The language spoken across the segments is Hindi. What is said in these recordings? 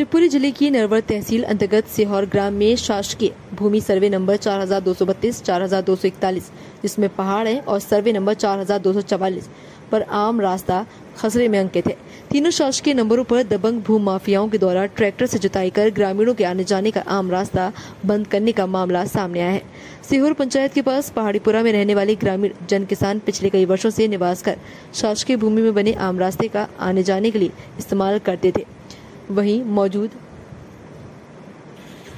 शिवपुरी जिले की नरवर तहसील अंतर्गत सीहोर ग्राम में शासकीय भूमि सर्वे नंबर 4232, 4241, जिसमें पहाड़ है, और सर्वे नंबर 4244 पर आम रास्ता खसरे में अंकित है। तीनों शासकीय नंबरों पर दबंग भू माफियाओं के द्वारा ट्रैक्टर से जुताई कर ग्रामीणों के आने जाने का आम रास्ता बंद करने का मामला सामने आया है। सीहोर पंचायत के पास पहाड़ीपुरा में रहने वाले ग्रामीण जन किसान पिछले कई वर्षों से निवास कर शासकीय भूमि में बने आम रास्ते का आने जाने के लिए इस्तेमाल करते थे। वहीं मौजूद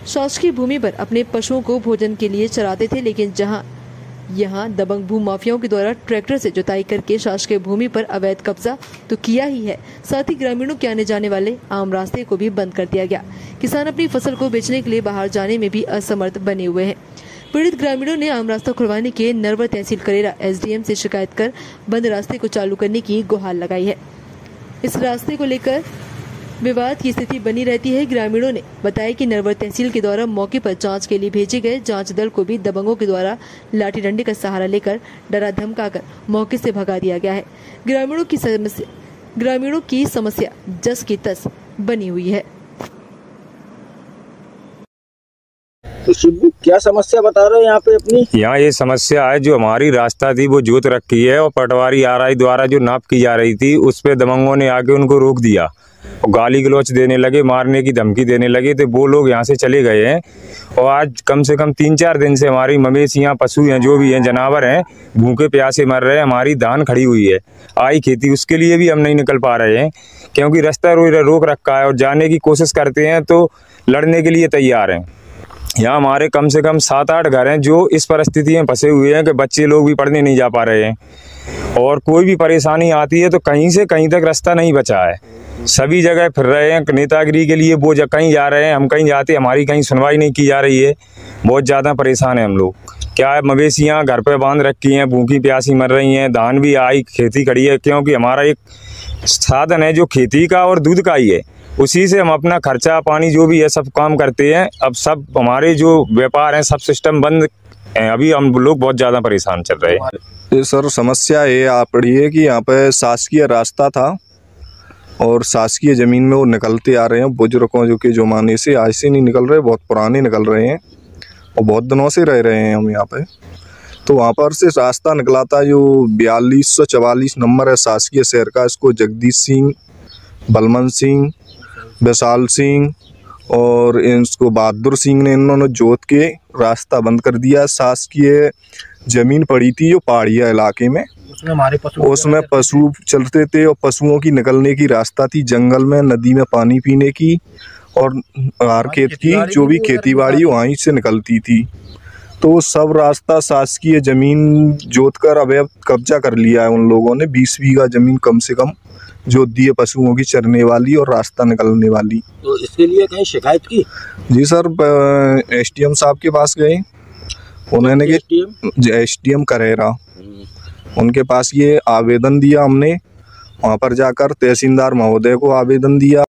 शासकीय भूमि पर अपने पशुओं को भोजन के लिए चराते थे, लेकिन यहाँ दबंग भू माफियाओं के द्वारा ट्रैक्टर से जुताई करके शासकीय भूमि पर अवैध कब्जा तो किया ही है, साथ ही ग्रामीणों के आने जाने वाले आम रास्ते को भी बंद कर दिया गया। किसान अपनी फसल को बेचने के लिए बाहर जाने में भी असमर्थ बने हुए हैं। पीड़ित ग्रामीणों ने आम रास्ता खुलवाने के नरवर तहसील करेरा एसडीएम से शिकायत कर बंद रास्ते को चालू करने की गुहार लगाई है। इस रास्ते को लेकर विवाद की स्थिति बनी रहती है। ग्रामीणों ने बताया कि नरवर तहसील के द्वारा मौके पर जांच के लिए भेजे गए जांच दल को भी दबंगों के द्वारा लाठी डंडे का सहारा लेकर डरा धमकाकर मौके से भगा दिया गया है। ग्रामीणों की समस्या जस की तस बनी हुई है। तो शिबू क्या समस्या बता रहे हो यहाँ पे अपनी? यहाँ ये समस्या है, जो हमारी रास्ता थी वो जोत रखी है और पटवारी आरआई द्वारा जो नाप की जा रही थी उस पे दबंगों ने आके उनको रोक दिया और गाली गलौच देने लगे, मारने की धमकी देने लगे। तो वो लोग यहाँ से चले गए हैं और आज कम से कम 3-4 दिन से हमारी मवेशियाँ, पशु हैं, जो भी हैं, जानवर हैं, भूखे प्यासे मर रहे हैं। हमारी धान खड़ी हुई है, आई खेती, उसके लिए भी हम नहीं निकल पा रहे हैं क्योंकि रास्ता रोक रखा है और जाने की कोशिश करते हैं तो लड़ने के लिए तैयार हैं। यहाँ हमारे कम से कम 7-8 घर हैं जो इस परिस्थिति में फंसे हुए हैं कि बच्चे लोग भी पढ़ने नहीं जा पा रहे हैं और कोई भी परेशानी आती है तो कहीं से कहीं तक रास्ता नहीं बचा है। सभी जगह फिर रहे हैं नेतागिरी के लिए, वो कहीं जा रहे हैं, हम कहीं जाते, हमारी कहीं सुनवाई नहीं की जा रही है। बहुत ज़्यादा परेशान हैं हम लोग। क्या है, मवेशियाँ घर पे बांध रखी हैं, भूखी प्यासी मर रही हैं, धान भी आई, खेती खड़ी है, क्योंकि हमारा एक साधन है जो खेती का और दूध का ही है, उसी से हम अपना खर्चा पानी जो भी है सब काम करते हैं। अब सब हमारे जो व्यापार हैं सब सिस्टम बंद हैं। अभी हम लोग बहुत ज़्यादा परेशान चल रहे हैं। सर समस्या ये आ पड़ी है कि यहाँ पे शासकीय रास्ता था और शासकीय ज़मीन में वो निकलते आ रहे हैं बुजुर्गों जो के ज़माने से, आज से नहीं निकल रहे, बहुत पुराने निकल रहे हैं और बहुत दिनों से रह रहे हैं हम यहाँ पे। तो वहाँ पर से रास्ता निकला था जो 4244 नंबर है शासकीय शहर का, इसको जगदीश सिंह, बलवंत सिंह, विशाल सिंह और इसको बहादुर सिंह ने, इन्होंने जोत के रास्ता बंद कर दिया। शासकीय ज़मीन पड़ी थी जो पहाड़िया इलाके में, उसमें पशु चलते थे और पशुओं की निकलने की रास्ता थी, जंगल में, नदी में पानी पीने की और हर खेत की जो भी खेती बाड़ी वहीं से निकलती थी। तो सब रास्ता शासकीय ज़मीन जोत कर अवैध कब्जा कर लिया है उन लोगों ने। 20 बीघा ज़मीन कम से कम जोत दी है पशुओं की चरने वाली और रास्ता निकलने वाली। तो इसके लिए कहीं शिकायत की? जी सर, एसडीएम साहब के पास गए, उन्होंने एसडीएम करेरा, उनके पास ये आवेदन दिया हमने। वहाँ पर जाकर तहसीलदार महोदय को आवेदन दिया।